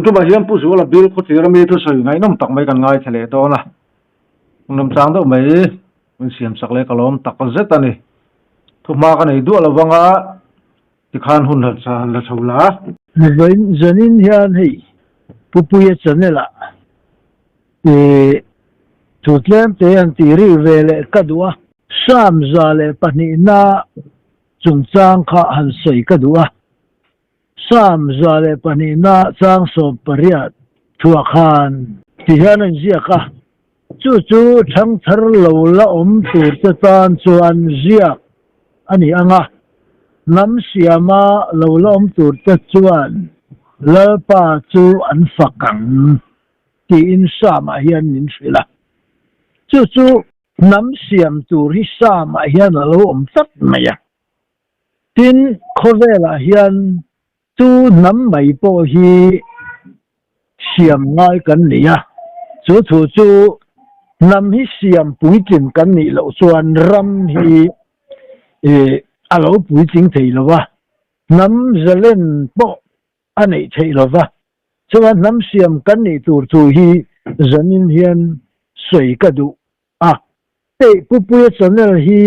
tu ba hiam pu su la bil ko tira me tu sai ngai nom tak mai kan ngai thale to na nom chang do mai mun siam sak le kalom tak zet ani thu ma ka nei du la wanga ti khan hun la cha la chola vein zanin hian hei pupuya chanela tutlem te an tiri vele kadua sam zale pani na chungchang kha han sei kadua sam zale pani na chang so pariat thua khan ti hanan zia ka chu thang thar lo la tur ta tan chuan zia ani anga nam siama lo la tur ta chuan la pa chu an fakang ti in sama hian min sila chu nam siam tur hi sama hian lo tat maya tin khovela hian tu nam mai po hi siam ngai kan nia chu nam hi siam pui chin kan ni lo chuan ram hi alo pui ching thei lo wa nam zalen po anei thei lo wa chuan nam siam kan ni tur chu hi zanin hian soi ka du te pupuya chanel hi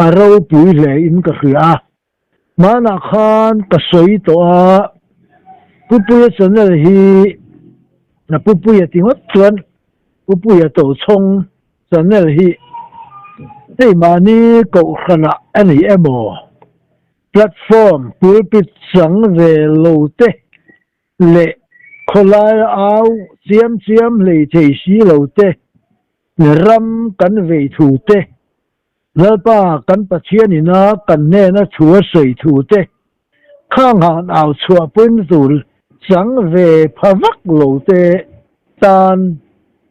aro pui le in ka khia mana khan ka soi to pupuya chanel hi na pupuya tingot chuan pupuya to chong chanel hi te mani ko khana ani emo platform pulpit sang ve lote le kholai au chiam le thei si lote ram kan ve thu te lalpa kan pathian ina kan ne na chua sei thu te khang han au chua pun zul sang ve phawak lote tan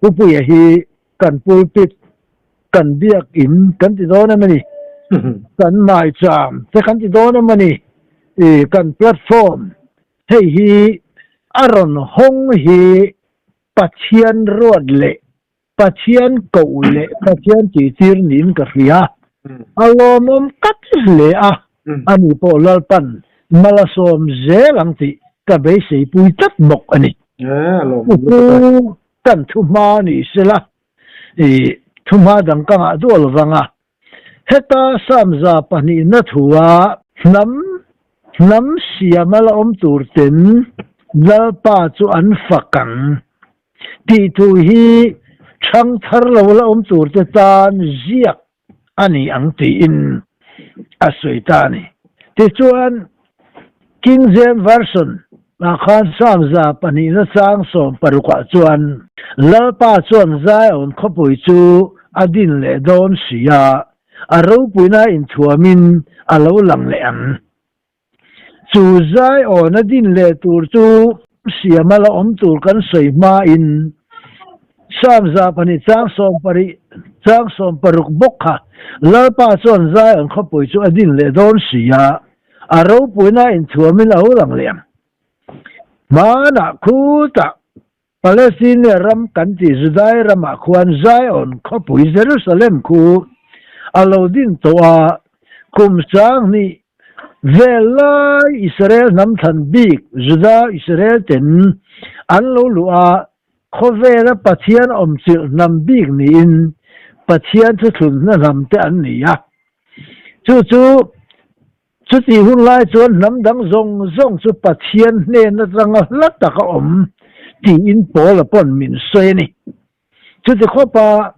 pupuya hi kan pulpit kan biak in kan ti dona mani kan mai cham te kan ti dona mani kan platform hei hi aron hong hi pathian rod le pathian ko le pathian ti tir nin ka ria alomom kat le ani po lalpan malasom zelang ti ka be sei pui tat mok ani kan thuma ni sela thuma dang ka dol wanga heta samza pani na thuwa nam siamala tur ten lalpa chu an fakang ti tu hi chang thar lo la tur te tan ziak ani ang ti in aswaitani ti chuan King James version na khan samza pani na sang som paruka chuan lalpa chuan Zion khopui chu adin le don sia aro puina in thuamin alo lang le an chu Zion adin le tur chu siamala tur kan sei ma in samza pani chang som paruk bokha lalpa chuan Zion khopui chu adin le don sia aro puina in thuamin alo lang le an mana khuta Palestine ram kan ti Judai rama khuan Zion khopui Jerusalem khu alodin toa kum chang ni vela Israel nam than bik Juda Israel ten anlo lua khovela pathian omchil nam bik ni in pathian chu thun na ram te an ni ya chu ti hun lai chuan nam dang zong chu pathian ne na ranga latta ka om ti in pola pon min soi ni chu ti khopa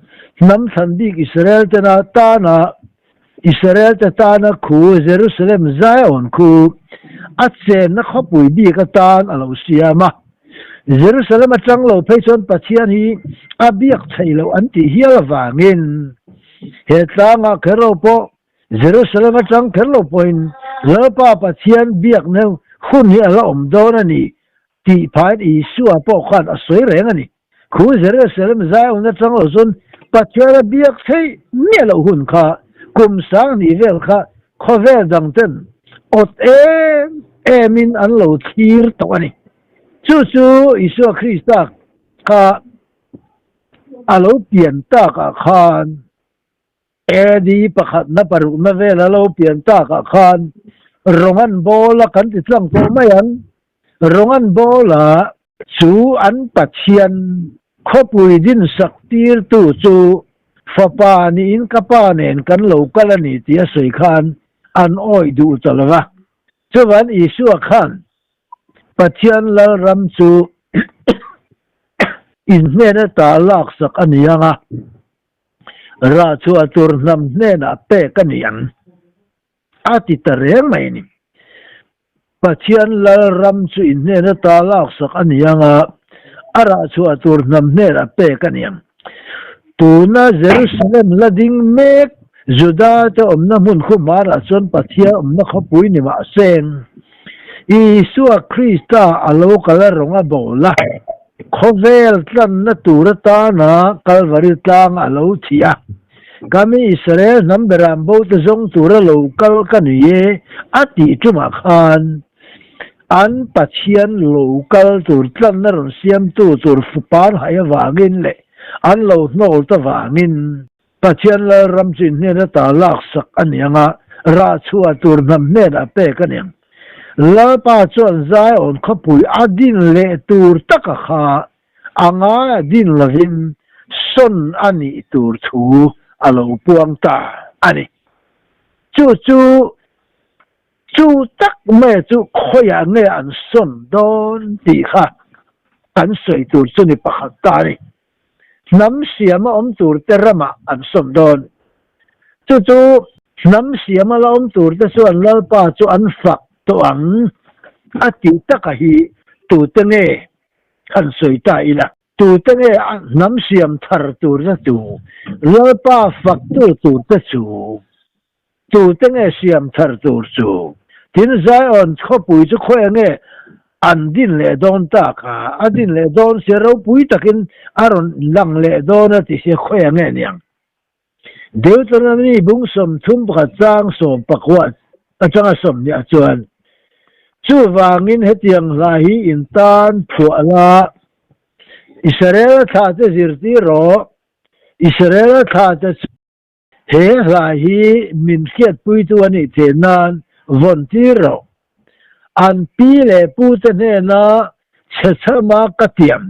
nam than bik Israel te na ta na Israel te ta na khu Jerusalem Zion khu achen na khopui bi ka tan alo siama Jerusalem atang lo pheichon pathian hi abiak thailo anti hial wangin he tanga khero po Jerusalem atang khelo point lapa pathian biak ne khun hi ala om dona ni ti phain I suwa po khan asoi reng ani khu Jerusalem Zion atang lo zon pathian biak thei ne lo hun kha kum sang ni vel kha khovel dang ten ot emin an lo thir to ani chu Isu Krista ka a lo pian ta ka khan edi pakhat na paru na vela lo pian ta ka khan rongan bola kan ti tlang to mayan rongan bola chu an pathian khopui din saktir tu chu fapa ni in kapa nen kan lo kalani ti a sei khan an oi du chalwa chuan isu khan pathian lal ram chu in hena ta lak sak anianga ra chu atur nam hena pe kanian ati tareng mai ni pathian lal ram chu in hena ta lak sak anianga ara chu atur nam hena pe kanian tuna Jerusalem lading mek Juda te omna mun khumara chon pathia omna khapui ni ma seng Isua Krista alo kala ronga bola khovel tlan na turata na kalvari tlang alo thia kami Israel namberam bo te zong tura local kaniye ati tuma khan an pathian local tur tlan na ron siam tu tur fupan haya wangin le an lo nol ta wangin pathian la ramchin ne na ta lak sak anianga ra chua tur nam ne na pe kaniang la pa chon zai on khapui adin le tur taka kha anga din lavin son ani tur thu alo puang ta ani chu tak me chu khoya ne an son don ti kha kan sei tur chu ni pakhat ta ni nam siama om tur terama an som don chu nam siama la om tur te so an lal pa chu an fak to ang ati takahi tu tenge kan soi ta ila tu tenge nam siam thar tur na tu lal pa fak tu te chu tu tenge siam thar tur chu tin zai on khopui chu khoyange an din le don ta ka adin le don se ro pui takin aron lang le don ati se khoyange niang Deuteronomy bungsom thum bra chang som pakwat atanga som ni achuan chu wangin hetiang lahi intan phuala Israel tha te zirti ro Israel tha te he lahi min khiat pui tu ani thenan vonti ro an pi le pu te ne na chachama katiam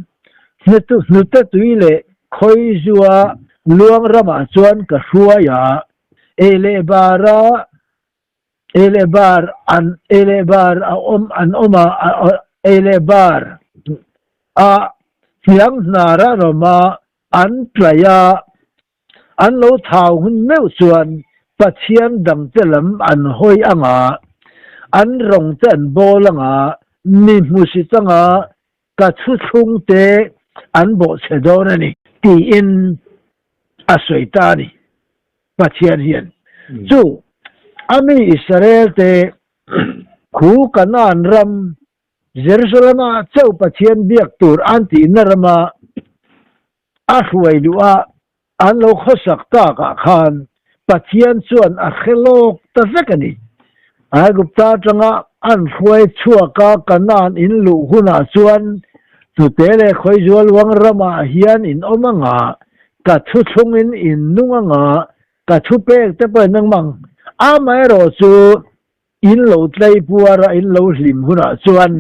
nuta tuile khoi zuwa luang rama chuan ka hruai ya elebar a oma elebar a hiang nara roma an playa an lo thau hun meu chuan pathian dang telam an hoi anga an rong ten bolanga mi musitanga ka thu thung te an bo chedonani ti in asoitani pathian hian chu ami Israel te khu kanan ram Jerusalem chau pathian biak tur anti narama ahwai lua an lo khosak ta ka khan pathian chuan a khelok ta zakani a gupta tanga an khoi chua ka kanan in lu huna chuan tu tele khoi zual wang rama hian in omanga ka thu thungin in nunganga ka thu pek te pa nang mang a mai ro chu in lo tlai puara in lo hlim huna chuan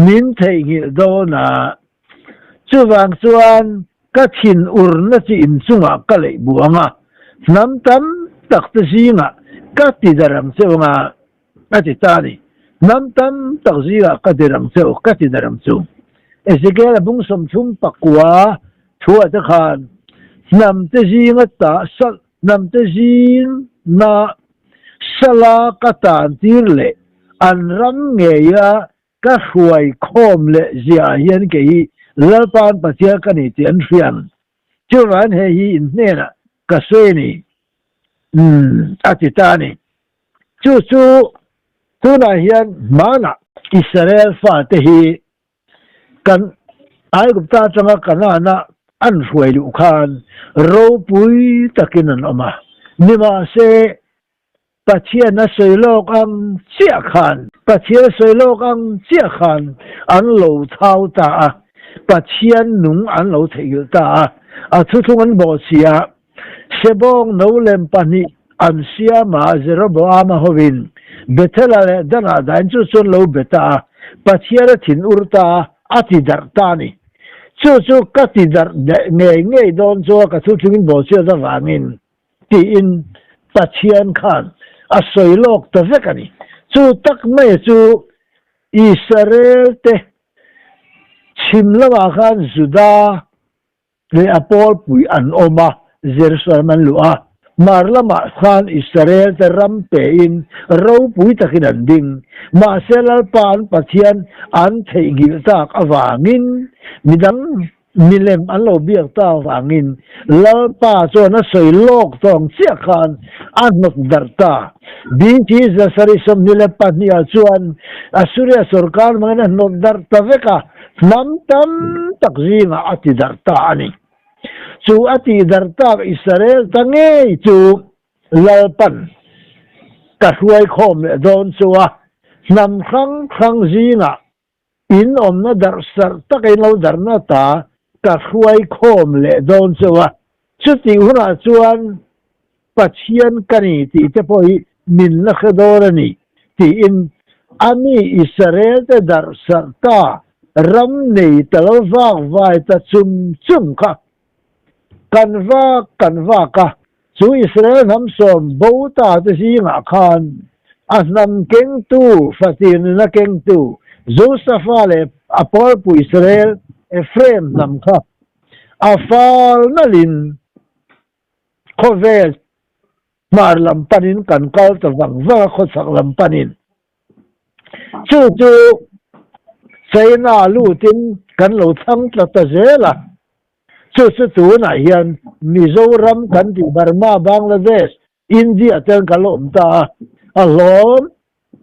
min thei hi do na chuwang chuan ka thin ur na chi in chunga ka lei buanga nam tam tak te singa ka ti darang chunga ka ti tani nam tam tak zinga ka dirang chu ka ti darang chu Ezekiel bungsom thum pakwa thua ta khan nam te zinga ta sal nam te zin na sala ka tan tirle an ram nge ya ka hruai khom le zia hian ke hi lalpan patia ka ni ti an hrian chuan he hi in hena ka soini atitani chu tuna hian mana Israel fa te hi kan ai gupta changa kanana an hruai lu khan ro pui takin an oma nima se pathian na soilok ang chia khan pathian soilok ang chia khan an lo thau ta pathian nung an lo theil ta a thu thung an bo sia sebong no lem pani an sia ma Jeroboam hovin betela le dana dain chu chun lo beta pathiara thin urta ati dar tani chu ka ti dar nge don zo ka thu thungin bo sia da wangin ti in pathian khan a soilok ta vekani chu tak mai chu Israel te chimlawa khan Juda le apol pui an oma Jerusalem an lua marlama khan Israel te rampe in ro pui takin an ding ma selal pan pathian an thei gil tak awangin midang milem an lo biak ta awangin lal pa cho na soi lok tong chia khan an nok darta binti zasari som nile patni chuan Assyria sarkar mangana nok darta veka nam tam takzinga ati darta ani chu ati darta Israel tange chu lalpan ka huai khom le don chuwa nam khang zinga in omna dar sar takai lo darna ta ka huai khom le don chuwa chuti huna chuan pathian kani ti te poi min la khadorani ti in ami Israel te dar sar ta ram nei talwak vai ta chum kha kanwa ka chu Israel ham som bo ta te singa khan asnam keng tu fatin na keng tu Josafale apol pu Israel Ephraim nam kha afal nalin khovel mar lam panin kan kal ta wangwa khosak lam panin chu China lutin kan lo thang ta zela chu tu na hian Mizoram kan ti Burma Bangladesh India ten kalom ta alom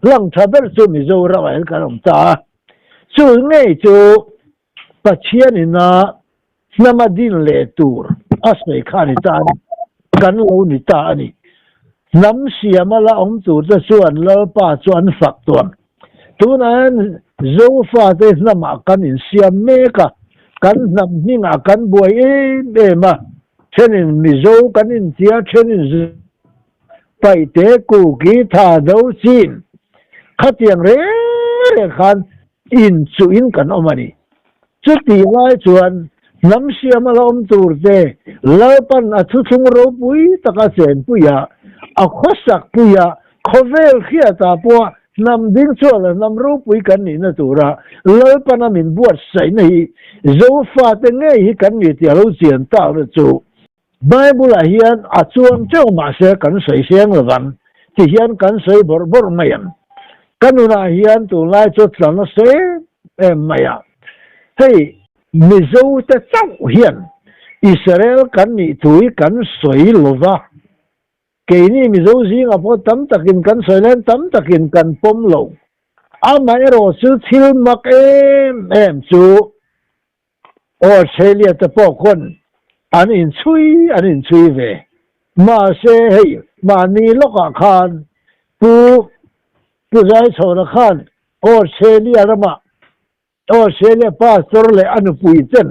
lang thaber chu Mizoram el kalom ta chu ngei chu pathian ina namadin le tur asmei khani ta kan lo ni ta ani nam siamala om tur ta chuan lo pa chuan fak tuam tunan zo fa te nama kan in siam meka kan nam ninga kan buai ma chenin mizo kan in tia chenin pai te ku ki tha do chin khatiang re khan in chu in kan omani chuti lai chuan nam siamala om tur te lapan a thu thung ro pui taka chen puya a khosak puya khovel khia ta po nam ding chola nam ro pui kan ni na tura lal pana min buat sai nei zo fa te nge hi kan ni ti lo chian ta ro chu bible hian a chuang cheu ma se kan sei siang lawan ti hian kan sei bor mayan kanuna hian tu lai chu tlan se maya hei mizo te chau hian Israel kan ni tui kan soi lova keini mizo zinga po tam takin kan soilen tam takin kan pom lo ama ero chu thil mak em chu Australia te po kon an in chui ve ma se hei ma ni loka khan pu zai chona khan Australia rama Australia pastor le anu pui chen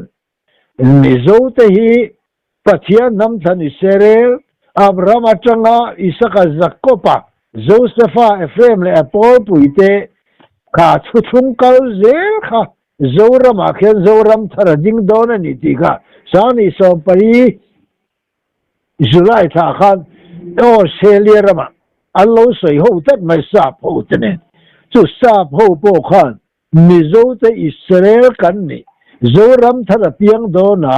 mizo te hi pathian nam than Israel Abraham atanga Isaka Zakopa Josepha Ephraim le apol puite kha thu thung kal zel kha zoram akhen zoram thara ding don ani ti kha sani som pari July tha khan Australia rama allo soi ho tat mai sap ho tene chu sap ho po khan mizo te Israel kan ni zoram thara piang dona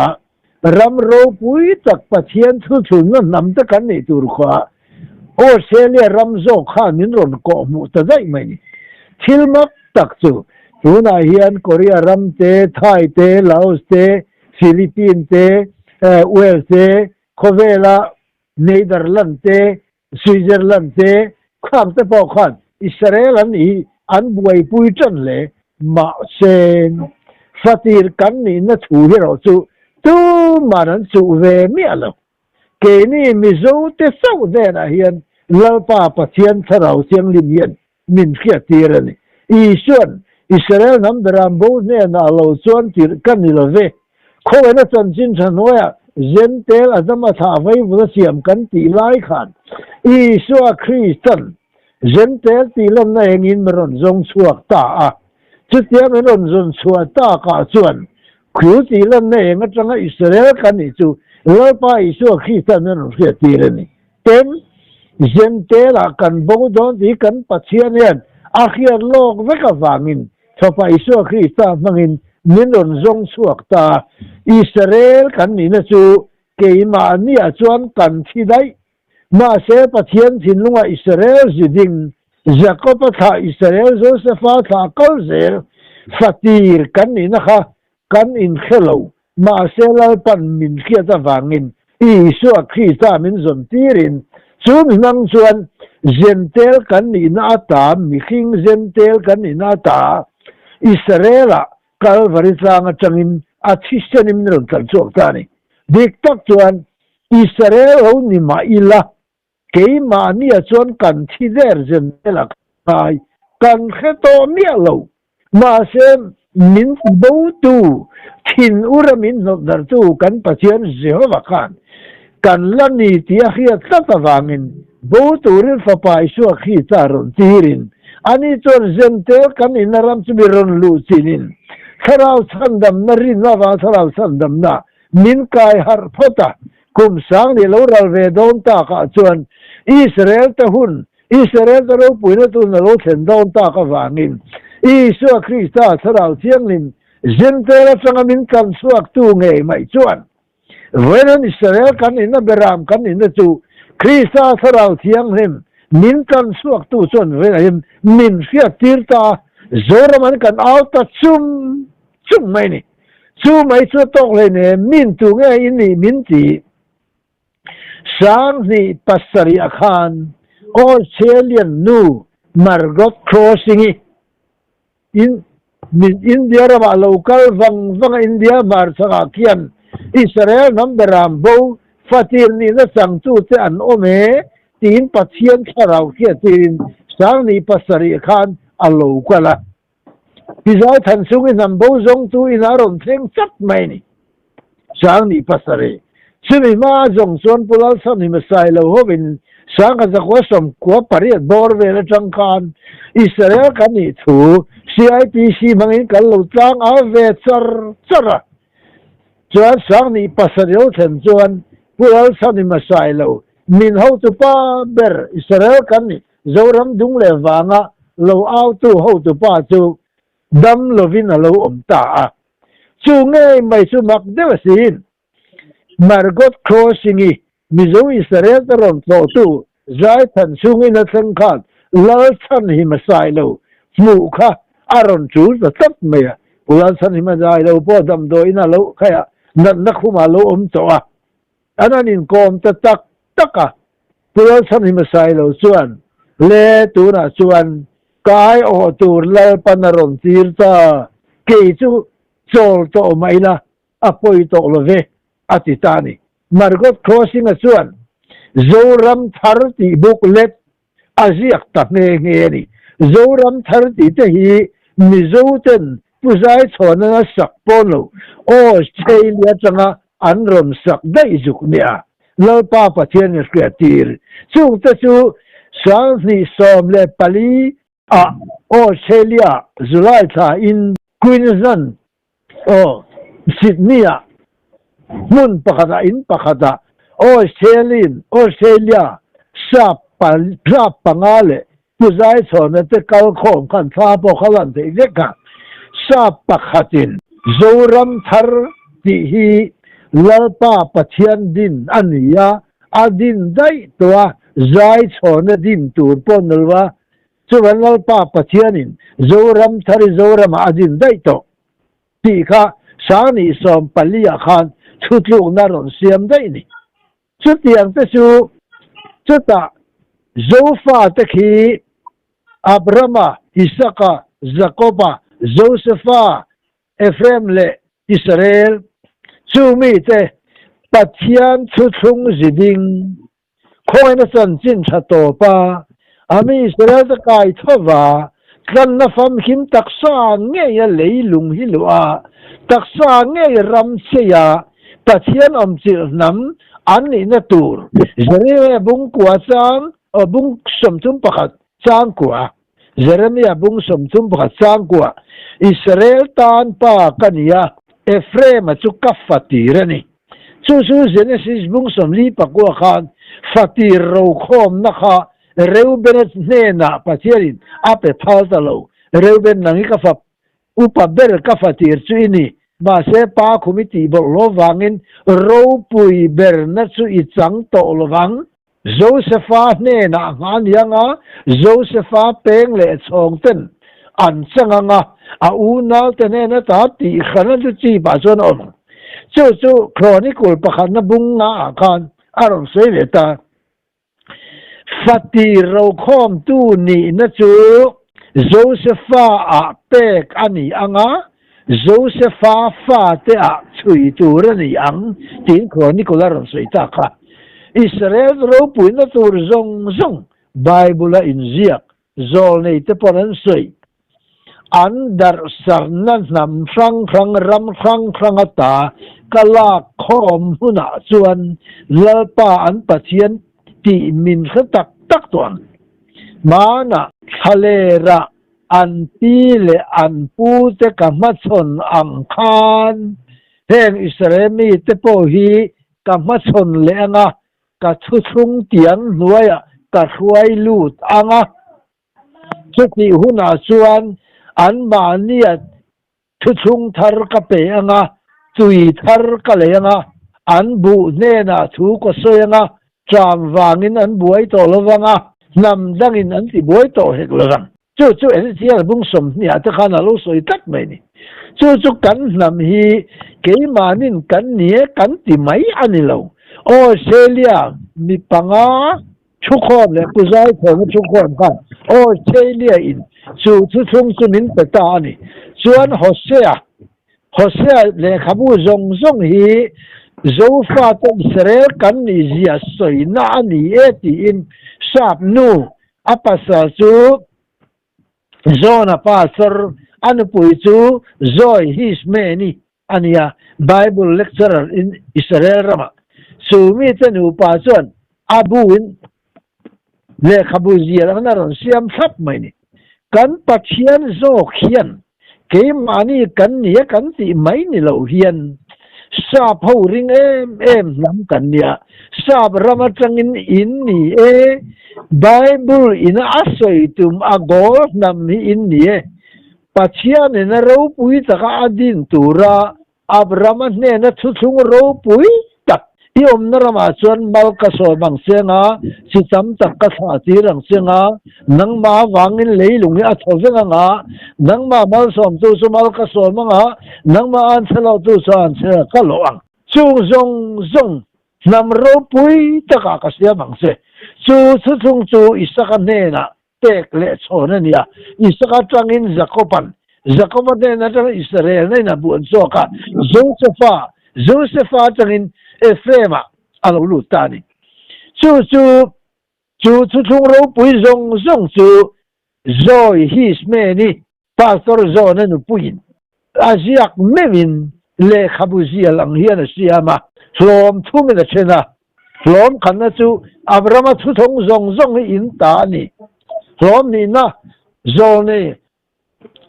ram ro pui tak pathian thu thun nam ta kan nei tur kha Australia ram zo kha nin ron ko mu ta dai mai ni thilmak tak chu tuna hian Korea ram te Thai te Laos te Philippines te Wales te Khovela Netherlands te Switzerland te kham te po khan Israel an buai pui chan le ma sen fatir kan ni na thu hi ro chu tu maran chu ve mi alo ke ni mizo te sau de na hian lalpa pathian tharau siang lim hian min khia tirani I suan Israel nam daram bo ne na lo chuan tir kan ni lo ve kho na chan chin than noya Gentel azama thavai vasiam kan ti lai khan Isua Christian Gentel ti lam na engin meron zong chuak ta a chutia meron zong chuak ta ka chuan khu ti lam na eng atanga Israel kan ni chu lapa Isua Christian meron ria ti ni tem Gentel a kan bong don ti kan pathian yan akhiar lok veka wangin thopa Isua Christian mangin meron zong chuak ta Israel kan ni na chu keima ni a chuan kan thi dai ma se pathian thin lunga Israel ziding Jacob tha Israel Joseph tha kalzel fatir kan ni na kha kan in khelo ma se lal pan min khia ta wangin Isua Christa min zon tirin chu nang chuan Gentel kan ni na ta mi khing Gentel kan ni na ta Israela Calvary tlang atangin athistianim ron tal chok ta ni dik tak chuan Israel ho ni ma ila keima ni a chuan kan thi der Gentel kai kan kheto mi lo ma se min bo tu thin uramin no dar tu kan pathian Jehovah kan lani ti a khia tatawangin bo tu rin fa pa Isua khi taron tirin ani chuan Gentel kan inaram chubiron lu chinin tharau chandam na rin lawa tharau chandam na min kai har phota kum sang ni lo ral ve don ta ka chuan Israel ta hun Israel ta ro puina tu na lo thlen don ta ka wangin Isua Christa tharau thiangin Gentel atanga min kan suak tu nge mai chuan venan Israel kan ina beram kan ina chu Christa tharau thiangin min kan suak tu chuan venan min sia tirta zoraman kan auta chum mai ni chu mai chu tok le ne min tu nge in ni min ti sang ni pasari akhan Australian nu Margot crossing in min India ra local wang India mar sanga kian Israel namberam bo fatir ni na sang tu te an ome tin pathian tharau kia tin sang ni pasari akhan alo kala Bizai than sungi nambo zong tu inaron thleng chat mai ni sang ni pasare chumi ma zong son pulal sam ni masai lo hobin sang ka zakwa som ko pariat bor ve la changkan Israel kan ni thu CIPC mangin kal lo tlang a ve chara chuan sang ni pasare lo then chuan pulal sam ni masai lo min ho tu pa ber Israel kan ni zoram dung le wanga lo au tu ho tu pa chu dam lovin alo omta a chu nge mai chu mak dewasin Margot crossing mizo Israel taron to tu zai than sungi na sangkhat lal chan hi masai lo mu kha aron chu ta tat me lal chan hi masai lo po dam do ina lo khaya na khuma lo om to a ananin kom ta taka lal chan hi masai lo chuan le tu na chuan kai o tur lal panaron tirta ke chu chol to maila apoi to love atitani Margot crossing a chuan zoram thar ti booklet aziak ta nge ni zoram thar ti te hi mizoten puzai chona sak polo Australia changa anrom sak dai juk nia lal pa pathian ni kreatir chung ta chu sang ni som le pali Australia July tha in Queensland Sydney mun pakada in pakada Australia sa pangale puzai chona te kal khom kan tha po khalan te veka sa pakhatin zoram thar ti hi lalpa pathian din ania adin dai towa zai chona din tur ponalwa chuan lalpa pathianin zoram thari zoram adin dai to ti kha sani som palia khan chutluk naron siam dai ni chutiang te chu chuta zofa te khi Abrama Isaka Jacoba Josepha Ephraim le Israel chumi te pathian chuthung ziding khoina chan chin thato pa ami Israel ta kai thowa kan na fam him taksa nge ya leilung hilwa taksa nge ram cheya ปัจเจียนอมจิลน้ำอันนี้นะตูร์เจเรมียบุงกัวจางบุงสมทุมประคัดจางกัวเจเรมียบุงสมทุมประคัดจางกัวอิสราเอลตานปากันยาเอฟเรมจุกัฟฟัตีรนี่ชูเจเนซิสบุงสมลีปักกัวขานฟัตีรเราคอมนะคะเรวเบนเนน่ะปัจเจียนอาเปพาลตะโลเรวเบนนังกัฟอุปเบลกัฟตีรจุนี่มาเสปาคุมิตีบโลวังอินโรปุยเบรนัสุอิจังโตโลวังโจเซฟาเนน่ะงานยังอ่ะโจเซฟาเป็งเลชงเต็นอันสังงะอาอูนัลเตเนน่ะตาตีขันตุจีบาจนอมจู่โครนิคุลปะขันนบุงงาคันอารมณ์เสวตาฟัตีเราคอมตูนี่นะจู่โจเซฟาอาเป็กอันนี้อ่ะโจเซฟาฟาเตอะช่วยตัวนี่อังทิ้งคนนี้ก็ลารสวยตาค่ะอิสราเอลเราปุ่นนะตัวซงไบเบิลอินเซียกโจลนี่เตปนันสวยอันดาร์สารนั้นนำครั้งรำครั้งตากลากคอมหุนาส่วนลลปาอันปัจเจียนที่มินขตักตัวมานะทะเลระอันตีเลอันปูเตกะมัชนอังคารเฮงอิสราเอลมีเตโปฮีกะมัชนเลงะกะทุทุงเตียนหน่วยกะช่วยลูดอ่างสุติหุนาส่วนอันมาเนี่ยทุทุงทารกะเปงะจุยทารกะเลงะอันบุเนนะถูกสวยงะจามวางินอันบวยโตลวังะนำดังอินอันที่บวยโตเฮกลวังจู่เอ็นที่เราบุ้งสมเนี่ยจะขนาดเราสวยตัดไหมนี่จู่กันนำฮีเกี่ยมานินกันเนี่ยกันที่ไม่อันนี้เราออสเตรเลียมีปังอาชุกคนเลยผู้ชายคนชุกคนกันออสเตรเลียอินจู่ทุ่งสุนินเปตานี่ส่วนโฮเซียเลยขบูซงฮีจูฟาตอิสราเอลกันนี่เสียสวยน่านี่เอติอินชาบนูอัปสาจูZona pastor anu puitu Zoe his many ania Bible lecturer in Israel rama sumiten upason abuin le khabuzia naron siam sap mai ni kan pachian zo khian ke mani kan ni kan ti mai ni lo hian sa phau ring em lam kan nia sa rama changin in ni Bible in asoi tum agor nam hi in ni pachian na ro pui taka adin tura Abraham ne na thuthung ro pui tak iom na rama chuan mal ka so bang senga si cham tak ka sa ti rang senga nang ma wangin leilung a thowenga nga nang ma mal som tu su mal ka so manga nang ma an selo tu san se ka lo ang chung zong nam ro pui taka ka sia bang se chu isaka nena tek le chona nia isaka tangin zakopan nena tang Israel nena buan soka Josepha tangin Efrema alulu tani chu ro pui zong chu Zoe his many pastor zone nu puin aziak memin le khabuzia lang hian siama hlom thumena chena hlom khanna chu Abraham thu thong zong in ta ni hlom ni na zone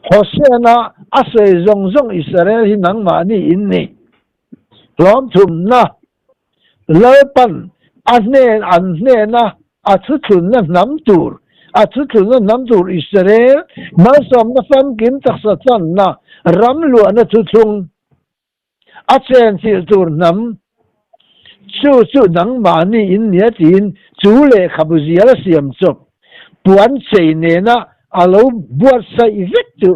Hosea asai zong Israel hi nang ma ni in ni hlom thum na lepan anne na athuthun na nam tur Israel ma som na fam kim taksa chan na ramlu na thuthung achen sil tur nam chu nang ma ni in nia tin chu le khabuzia la siam chop puan chei ne na alo buat sai vek tu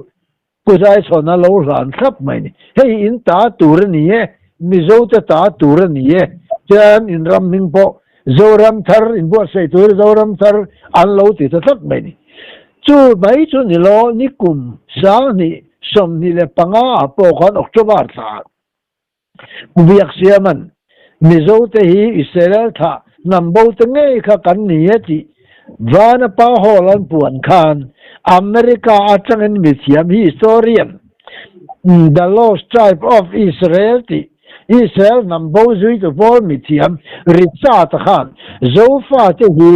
kuzai chona lo ran khap mai ni hei in ta tur ni mi zo ta tur ni jan in ram ning po zoram thar in buat sai tur zoram thar an lo ti ta thap mai ni chu mai chu ni lo ni kum sa ni som ni le panga po khan October tha biak siaman mizote hi Israel tha nambo te ngei kha kan ni ti vana pa holan puan khan America atangin mithiam hi historian the lost tribe of Israel ti อิสราเอลนำบ่จุยตัวบอลมิเทียมริซาตะขันโจฟาเตฮี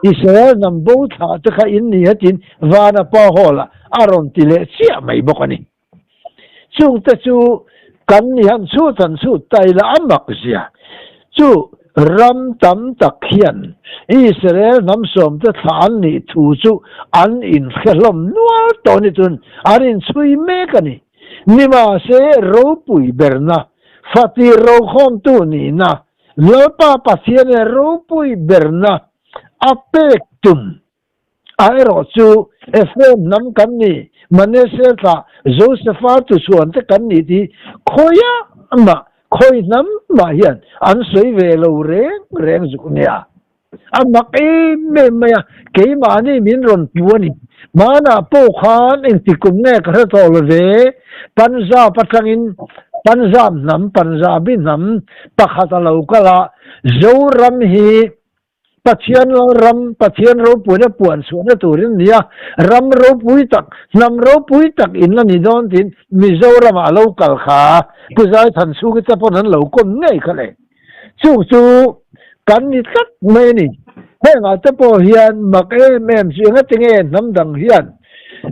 อิสราเอลนำบ่ทาตะขันอินนี่ตินวานาปาโฮลาอารอนติเลเสียไม่บอกนี่ช่วงแต่ชูกันนี่ฮันสู้ทันสู้ไตละอัมมักเสียชูรำตำตะเคียนอิสราเอลนำสมตะฐานนี่ถูจูอันอินขลมนัวตอนนี้ตุนอันอินสุยเมกันนี่นิมาเซโรปุยเบรนาฟาติโรคอมตุนีนะลปาปาเซียนโรปุยเบรนาอเปกตุมไอโรจูเอฟเอ็มนำกันนี่มันเนเซตาโจเซฟาตุส่วนตะกันนี่ที่คอยามาคอยน้ำมาเห็นอันสวยเวลเรงจุกเนี่ยอันมักเมย์เกี่ยมานี่มินรอนตัวนี่มาหน้าโปขานเองติกุมเนกระทอลเวปัญจาปัจจินปัญจามน้ำปัญจาบิน้ำปัจจัลอุกละโจรำฮีปัจเจียนเราปุยเนี่ยปวนส่วนตัวนี้เนี่ยรำเราปุยตักนำเราปุยตักอินละนิดอนตินมิโซรำเรากัลขาผู้ชายทันสู้กิจพนันเราคนง่ายกันเลยสู้กันนี่ตัดไม่นี่เฮ้ยอาจจะพอเฮียนมักแม่เสียงติงน้ำดังเฮียน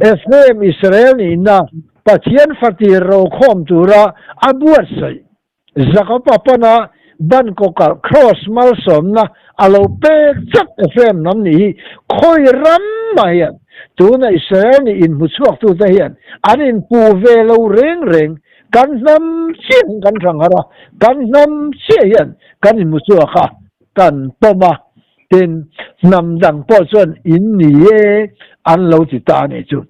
เอฟเอ็มอิสราเอลนี่นะปัจเจียนฟัติเราคอมตัวระอับวัดใส่จักรพรรดิบันก็กครอสมาลสมนะอาลูเปกจัดเอฟเอ็มน้ำนี้คอยรำมาเห็นตัวในอิสราเอลนี่อินมุสวกตัวเห็นอันอินปูเวลเร่งกันนำเสียงกันสังหารกันนำเสียงกันอินมุสวกกันปมาเป็นนำดังพอส่วนอินนี่อันเราติดตานี่จุด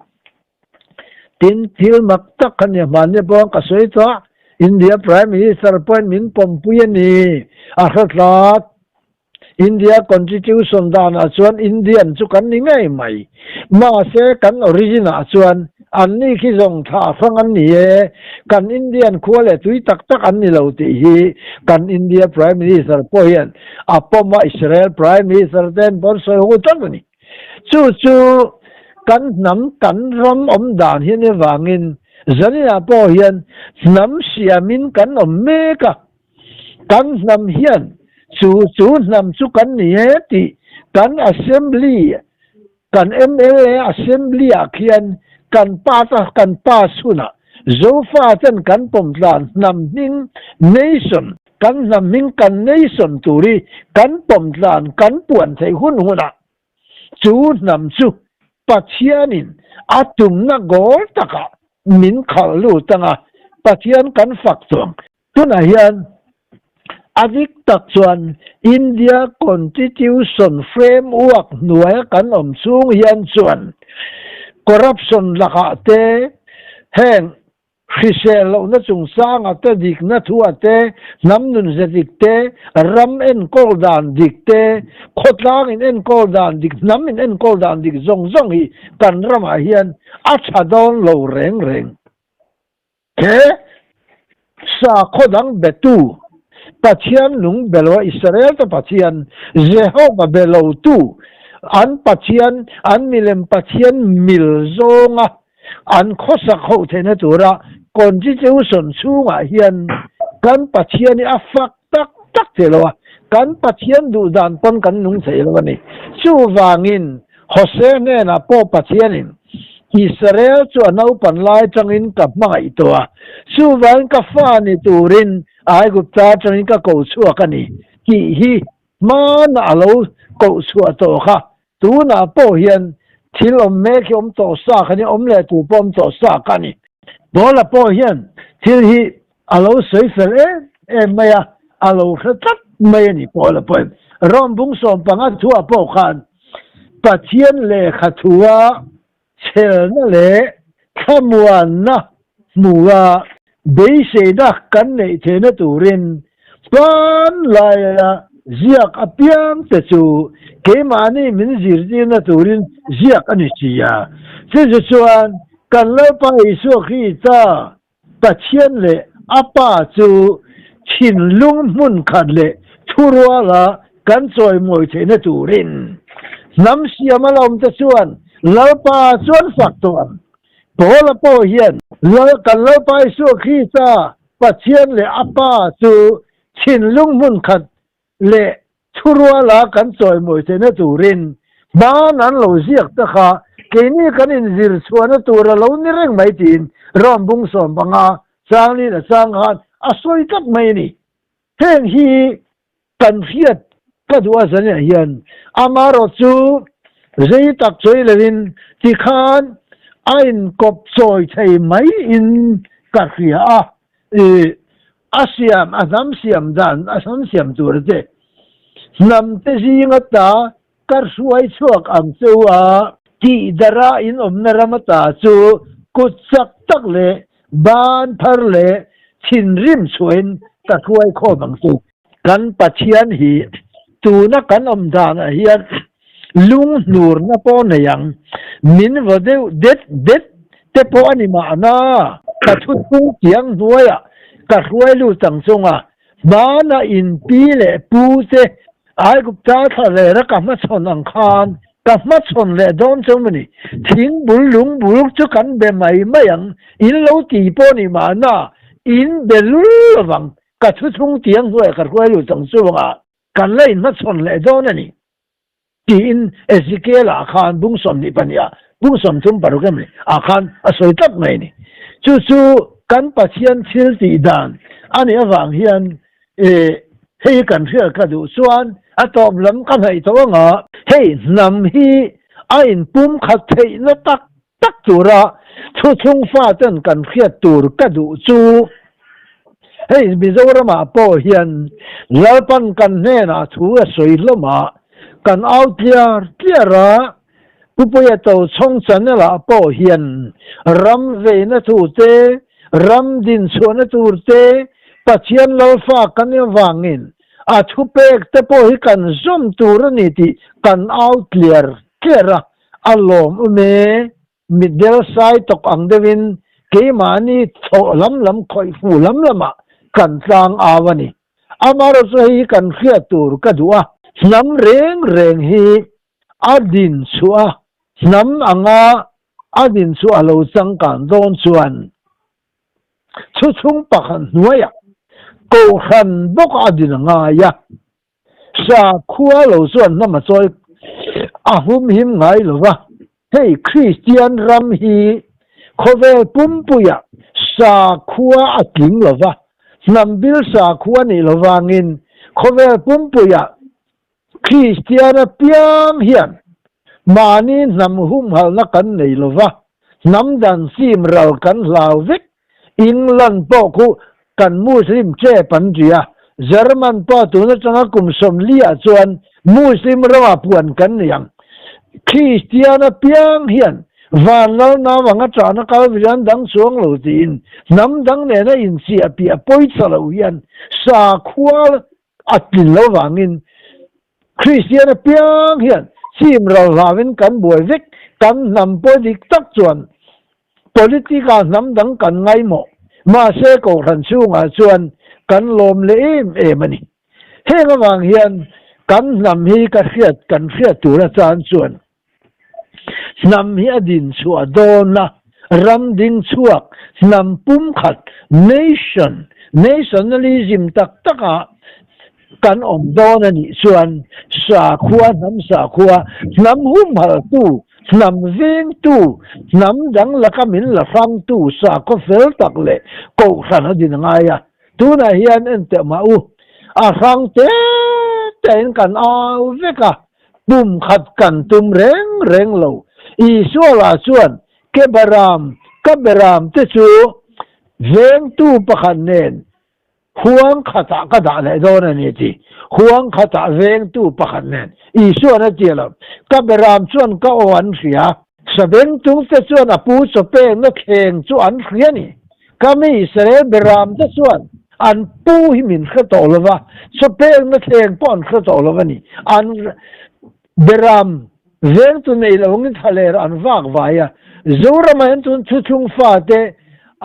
ตินทิลมักตักกันเนี่ยมันเนี่ยบอกกษัตริย์อินเดียพรายมินิสเตอร์พอยมินปมพุยนีอาคราตอินเดียคอนสติทิวชันดานาส่วนอินเดียนสุกันนี่ง่ายไหมมาเสกันออริจินาส่วนอันนี้คิดส่งท่าฟังอันนี้กันอินเดียนขั้วเลยตุยตักอันนี้เราตีกันอินเดียพรายมินิสเตอร์พอยน์อาปมาอิสราเอลพรายมินิสเตอร์เดนบอลสอยหัวตั้งนี่จู่กันนำกันรำด่านเฮียนวางินจันยาพอเฮียนน้ำเสียมินกันเมกะกันน้ำเฮียนจู่น้ำสุกันนี่ที่กัน assembly กัน MLA assembly เขียนกันป้าสุนะโจฟาเทนกันปมลานน้ำนิ่ง nation กันน้ำนิ่งกัน nation ตุรีกันปมลานกันป่วนใส่หุ่นหัวนะจู่น้ำจู่ปัจเจียนินอาตุมนักโกลตะกะมินขลุ่ตังะปัจเจียนกันฝักตัวตุนายนอดิกตักส่วนอินเดียคอนสติทิวชันเฟรมเวิร์กหน่วยกันสูงยันส่วนคอร์รัปชันลักเตแห่งฮิเซลนัจงสร้างอัตดิกนัทัวเตน้ำนุนเจดิกเตรัมเอ็นโกลดานดิกเตขดลางเอ็นโกลดานดิกน้ำเอ็นโกลดานดิกจงฮีกันรำอาเฮียนอัชดอนโลเร่งเคสาขดังเบตูปัจเจียนลุงเบลวอิสราเอลตปัจเจียนเจโฮบาเบลวตูอันปัจเจียนอันมิเลมปัจเจียนมิลโซงะอันโคสักโฮเทนตัวระคนที่จะอุศนสูงเฮียนกันปัจเจียนนี่อัฟักตักเทลวะกันปัจเจียนดูดานปนกันนุ่งเทลวะนี่สู้วางินโฮเซเนนะพอปัจเจียนินอิสราเอลชวนเอาปันไล่จังอินกับมาอีตัวสู้วันกับฟ้านี่ตูรินไอ้กุปตาจังอินกับกูชัวกันนี่กี่ฮีมันอาลูกูชัวตัวค่ะตัวน่ะพอเฮียนที่เราเมฆอมต่อสากันนี่อมเลตูปอมต่อสากันนี่บอละพอเฮียนที่ฮีอาลูสวยเฟลไม่อะอาลูขัดไม่นี่พอละพอรอมบุ้งสมปังทัวพอกันปัจเจียนเลขทัวเชลนั่นแหละขมวนนะมัวเบสดักกันในเทนตูรินปันลายเจียกอภิยมเตจูเกมานี่มินจิรดีนตูรินเจียกอันนี้ชียาที่จะชวนกันเล่าไปสุขีตาปัจเจียนเลยอาป้าจูชินลุงมุนขัดเลยทุรัวละกันซอยมวยเทนตูรินน้ำเสียมาลมจะชวนเล่าไปส่วนฝักตัวพอละพอเฮียนเล่ากันเล่าไปสุขีตา ปะเชียนเลอาป้าจูชินลุงมุนขัดเลทุรัวลากันจอยมวยเซนตูรินบ้านั้นเราเสียกตะขาเกนี่กันอินซิรชวนตัวเรานี่เร่งไม่จีนรอมบุงสมบังอาสร้างนี่นะสร้างหันอาศัยตักไม่นี่เฮงฮีกันเฟียดก็ดูว่าสัญญาเฮียนอามารจูเจตักจอยเลวินที่ขานอินกบจอยใช่ไหมอินกัดเขียอาเซียมอาซัมเซียมดันอาซัมเซียมตัวเจนำเตจิงตาการสวยชวกอัมซัวที่ดาราอินอมนารามตาจูกุจักตักเลบานพาร์เลชินริมสวยตะควยข้อบังสุกันปัจเจียนฮีตูนักกันอมดานเฮียลุงนูร์นปอนยังมินวเดวเด็ดเตปอนิมานาตะทุตุเสียงหน่วยตะควยลูตังซงบานาอินปีเลปูเซไอ้กุบตาทะเลรักมาชนอังคารกับมาชนเลดอนจงมันนี่ทิ้งบุลุงจุกันเบไม่ไม่ยังอินเราตีปอนิมานาอินเบลุลวังกะทุตุงเสียงหน่วยกะควยลูตังซงกันเลยมาชนเลดอนนี่ที่อินเอซิเกลอาคารบุ้งสมนิปัญญาบุ้งสมทุ่มปารุกันเลยอาคารอสวยตัดไม่นี่จู่ๆกันปัจเจียนชิลตีดานอันนี้วางเฮียนให้กันเพื่อกระดูส่วนอะตอบลำกันให้ตัวงะให้นำฮีไอ้ปุ่มขัดเทนตักตัวระทุกฟ้าเต้นกันเพื่อตัวกระดูจู่ให้บิจารมาโปเฮียนแล้วปันกันแน่นะถูกสวยละมากันเอาเทียระผู้ป่วยตัวช่องสันละโปเฮียนรำเวนตูเตรำดินสวนตูเตปัจเจียนเราฝากกันเนี่ยวางเงินอาทุเปกเตโปหิกันซุ่มตูรนิติกันเอาเทียระอารมณ์มิดเดิลไซต์ตกอังเดวินเกมานีโถลำคอยฟูลำกันสร้างอาวานีอามารสหิกันเขียตูรกัดวะน้ำเร่งฮีอดินสัวน้ำอ่างอดินสัวเราสังกันโดนส่วนชุงปักหน่วยกูขันบกอดินง่ายสาขัวเราส่วนน้ำมาซอยอาหุมหิมไงหรือวะเฮ้คริสเตียนรำฮีเขาเวปุ่มปุยสาขัวอดิงหรือวะน้ำบิลสาขัวนี่หรือวางินเขาเวปุ่มปุยคริสเตียนเปียมเฮียนมานี่นำหุ่มหัลนักกันในลวะนำดันซีมเรากันลาววิกอิงลันปอคุกันมุสลิมเจปันจียเยอรมันปอตุนจังกุมสมเลียจวนมุสลิมเราปวนกันยังคริสเตียนเปียมเฮียนวันเรานาวังจานักวิญญาณดังสวงเหล่าจีนนำดังเนี่ยนะอินเสียเปียป่วยสลาวยันสาขัวอัดกินเราวังินคริสเตียนเปียงเฮียนซีมเราลาวินกันบวยวิกกันนำโพลิกตักจวน politica นำดังกันไงหมอมาเสกกันช่วงจวนกันลมเลมันนี่เฮงวางเฮียนกันนำฮีกันเฟียดตัวละจานส่วนนำฮีอดินชัวโดนนะรำดินชัวนำปุ่มขัด nationalism ตักกันอมโดนนี่ส่วนสาขัวนำสาขัวนำหุ่มหัลตู้นำเวงตู้นำดังละกมินละฟังตู้สาก็เฟลตักเลยกูขันดินง่ายตู้น่ะเฮียนเอ็นเตมาฟังเต้นกันเอาเวกะปุ่มขัดกันตุมเร่งเหลาอีส่วนละส่วนเก็บรามเตจูเวงตู้ปะขันเนนห่วงขัดกระดาษเลยโดนนี่ทีห่วงขัดเวงตู้ปะขันเนนอีส่วนนั่นเจียแล้วกับรามส่วนก็อ่อนเสียสเวงตู้เตส่วนปูสเปงนักเข่งส่วนเสียนี่ก็ไม่เสร็จรามเตส่วนอันปูหิมินขึ้นต่อแล้ววะสเปงนักเข่งป้อนขึ้นต่อแล้ววะนี่อันรามเวงตัวนี้เราเงินทะเลอันวากไว้จูรามันตุนชุงฟ้าเต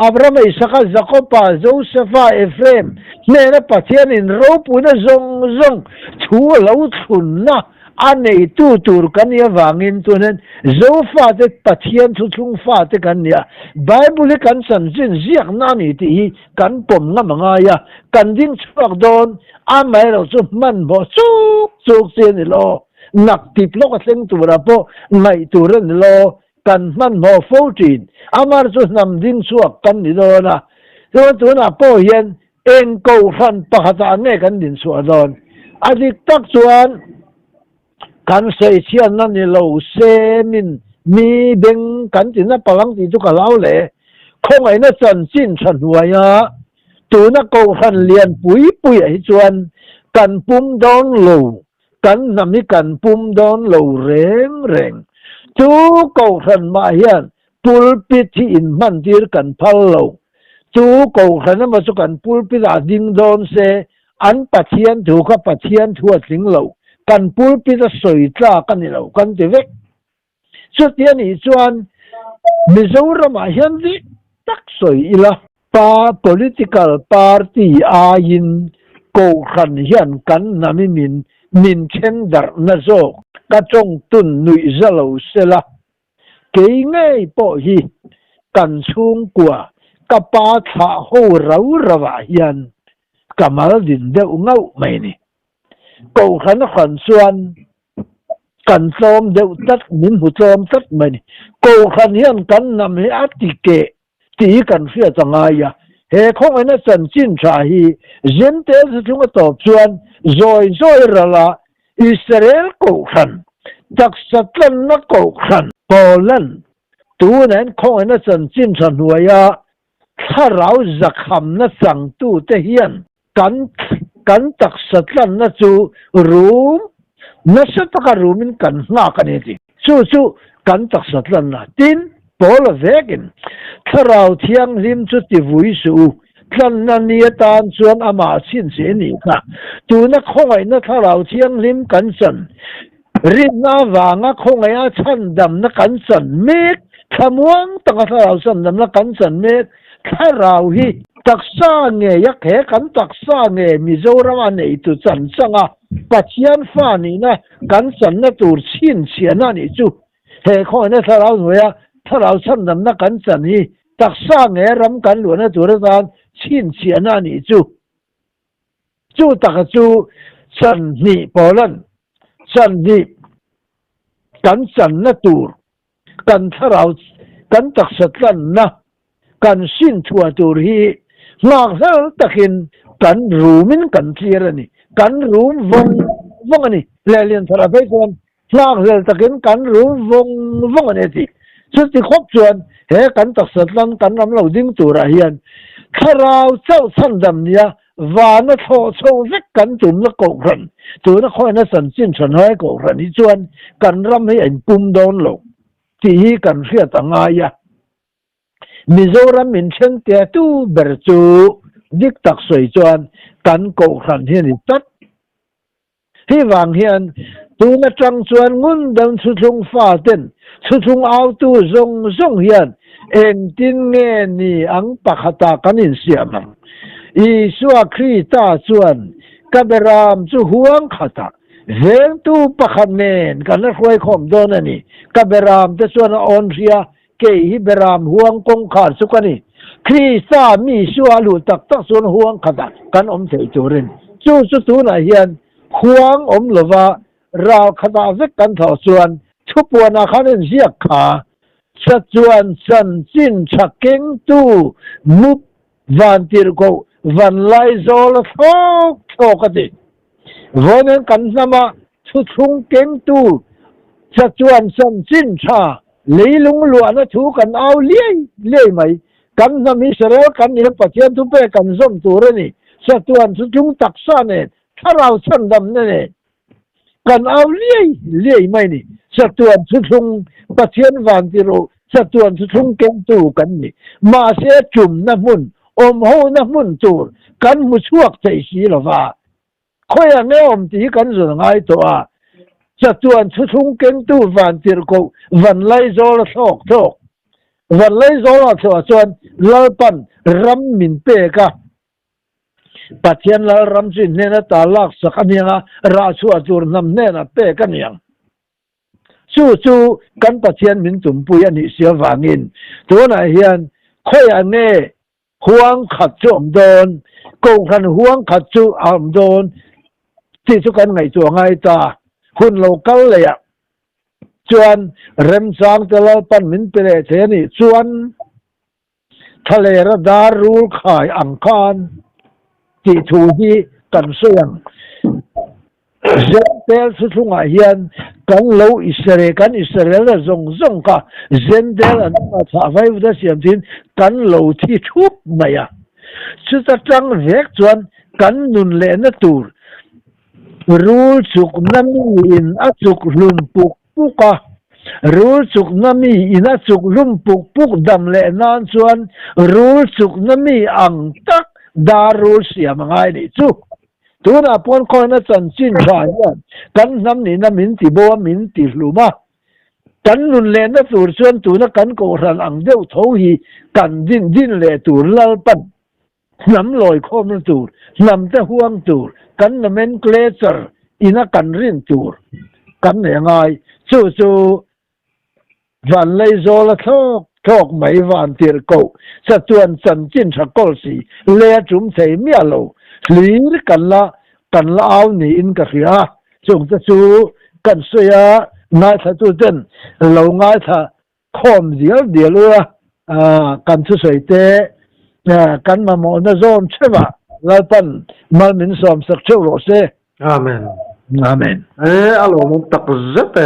อับรามิสกัดจักรพรรดิโจเซฟเอฟเรมเนี่ยนะปัจจัยนินรูปุนะจงชัวร์เราทุนนะ อันนี้ตูร์กันเนี่ยวางอินตัวนั้นโซฟาเตปะเทียนทุกฟาเตกันเนี่ยไบเบิลกันสันสินเสียกนั่นนี่ที่กันปมงามงายกันดิ้งสวกโดนอาไม่เราสุมันบ่สุกเสียนี่โลนักติดโลกเส้นตัวระโปไม่ตัวเรนโลกันมันบ่ฟูจินอามาสุนำดิ้งสวกกันนี่โลนะตัวน่ะโปเย็นเอ็นโกฟันปะขตาเนกันดิ้งสวกโดนอดีตตักส่วนกันใส่เชียนนั่นนี่เราเซมินมีเด้งกันที่นั่นพลังที่ทุกเราเลยคงไอ้นั่นสันสิ้นสันหัวยะตัวนักโกฟันเลียนปุยไอ้จวนกันปุ่มดอนโลกันนำนี้กันปุ่มดอนโลเร่งทุกโกฟันมาเฮียนปุลปิดที่อินมันที่กันพัลโลทุกโกฟันนั้นมาสุกันปุลปิดอาดิงดอนเซอันปัจเจียนถูกกับปัจเจียนทั่วถึงโลกันปูปิดสวยจ้ากันนี่เรากันเทเวกสุดที่นี่ส่วนมิโซรามาเห็นดิตักสวยอีละปา political party อายินโกขันเห็นกันนามินเช่นดาร์นาโซกระจงตุนนุยเจลาเซละเกยง่ายพอฮีกันสูงกว่ากับปาถาโหเราระวาเห็นกับมาดินเดวเงาไม่นี่โกขันขันส่วนกันโซมเดวตัดมินหูโซมตัดมันโกขันเฮียนกันนำให้อัติเกตีกันเสียจังไงเฮคงไอ้นั่นสันจินชาฮีเจนเตสจุงตอบส่วนโซยระละอิสราเอลโกขันจากสัตว์นักโกขันโปแลนด์ตัวนั้นคงไอ้นั่นสันจินชันหัวยาถ้าเราจะคำนั่นสั่งตู้เทียนกันตักสัตว์นั่นจูรูมนั่นสัตว์ก็รูมินกันหน้ากันเองสู้กันตักสัตว์นั่นตินโปลเวกินถ้าเราเที่ยงริมจุดที่วุ้ยสู้ท่านนั่นเนี่ยตานส่วนอามาสินเสนีค่ะตัวนักคงไอ้นั่นถ้าเราเที่ยงริมกันสันริมหน้าวางคงไอ้ชันดำนักกันสันเมฆขมวงตั้งถ้าเราสันดำนักกันสันเมฆถ้าเราฮีตักษาเงยยักเหกันตักษาเงยมิโซรามันในตุสันสังปัจจัยฟ้านี่นะกันสันนัตูร์ชินเชียนั่นนี่จูเฮคอยนะถ้าเราหน่วยถ้าเราสันดำนักกันสันฮีตักษาเงยรำกันหลวงนะตัวระดานชินเชียนั่นนี่จูตักจูสันนี่โปแลนด์สันนี่กันสันนัตูร์กันถ้าเรากันตักสัตว์นะกันสิ้นทั่วตัวฮีหลักเท่าตะกินกันรู้มินกันเทียรนี่กันรู้วงนี่เลียนสารพัดคนหลักเท่าตะกินกันรู้วงนี่ที่สุดที่ครบส่วนเฮกันตักสัตว์กันนำเราดิ้งตัวระเฮียนถ้าเราเจ้าสันดำเนี่ยวานโทโซเวกันจุ่มละโกรันตัวนักคอยนัสันสิ้นฉันให้โกรันที่ส่วนกันรำให้เอ็นปุ่มโดนลงที่กันเสียต่างายมิโซรามินเช่นเตียตูเบอร์จูดิกตักสวยจวนกันโกขันเฮียนตัดที่วางเฮียนตัวนักจังจวนงุนดังสุดงฟ้าเต้นสุดงเอาตัวทรงเฮียนเอ็นตินเงนี่อังปะขตากันอินเสียมังอีสัวครีตาจวนกับเบรามจูห่วงขตาเวงตูปะขเนนกันนักรวยคอมโดนนี่กับเบรามจะส่วนออนเซียเกฮิเบรามห่วงกงขาดสุกันี่ครีสามีชัวลูตักส่วนห่วงขตากันอมเสจูรินจู่สุดตัวน่ะเฮียนห่วงอมหรือว่าเราขตาเวกันถอส่วนทุบวันอาคารเสียขาสัจวนสันจินชักเก่งตู้มุบวันที่เราวันไล่โซลโฟกัสวันนั้นกันสมาทุกงเก่งตู้สัจวนสันจินชาลีลุงล้วนทุกันเอาเลี้ยไหมกันนำอิสราเอลกันนี่ปัจจัยทุเปกันส่งตัวนี่สัจวนทุกตักษาเนี่ยถ้าเราสันดำเนี่ยกันเอาเลี้ยไหมนี่สัจวนทุกปัจจัยวันที่เราสัจวนทุกเก่งตู้กันนี่มาเสียจุ่มน้ำมุนอมหูน้ำมุนตัวกันมุชวกใจสีหรอว่าคอยอันนี้อมตีกันส่วนง่ายตัวสัจวนทุกเก่งตู้วันที่เราวันไล่โซลโซกวันไล่โซลโซส่วนลาปันรำมินเปกะ ปัจเจียนละรำจินเนนตาลักสักเนี่ยราชัวจูรนำเนนเปกันยังจู่ๆกันปัจเจียนมินตุมปุยนิเสียวางินตัวไหนเฮียนค่อยอันเน่ห่วงขัดจุ่มโดนกงกันห่วงขัดจุ่มโดนที่ทุกกันไงตัวไงตาคุณโลกัลเลยจวนเริ่มสร้างตลอดปันมินเปรเทนี่จวนทะเลระดารูขายอังคารที่ถูที่กันเสียงเจนเตลสุดงาเฮียนกันโลอิสราเอลกันอิสราเอลละจงกะเจนเตลอันมาสาไว้วุฒิเสียมทินกันโลที่ทุบไม่อะสุดจังเวกจวนกันนุนเลนตูรรูสุกน้ำมีอินอัสุกลุมปุกปุกะรู้สุกน้ำมีอินอัสุกลุมปุกปุกดำเลนานส่วนรู้สุกน้ำมีอังตักดารูเสียมังไงนี่จุตัวน่ะพอนคอยน่ะจันจินชายกันน้ำนี่น้ำมินติบัวมินติลุมากันนุนเลนน่ะสูรส่วนตัวน่ะกันโกรันอังเดียวทวีกันดินเลตูลลปันน้ำลอยคอมตูรน้ำแต่ห่วงตูรกันน้ำเมนเกลเซอร์อินะกันรินตูรกันยังไงจู่วันเลยโซละทอกไม่วันเตียร์โกสะตวนสันจินสกอลสีเลี้ยจุ่มใส่เมียโลหรือกันละเอาหนีอินกับเสียจงจะสู้กันเสียง่ายถ้าตัวเต้นเราง่ายถ้าคอมเดียวเลยกันสุดสวยเตะกันมาโมนโซมใช่ปะแล้วปันมันมินสอมสักเช่าโรเซ Amen. Amen. Alo mong takzat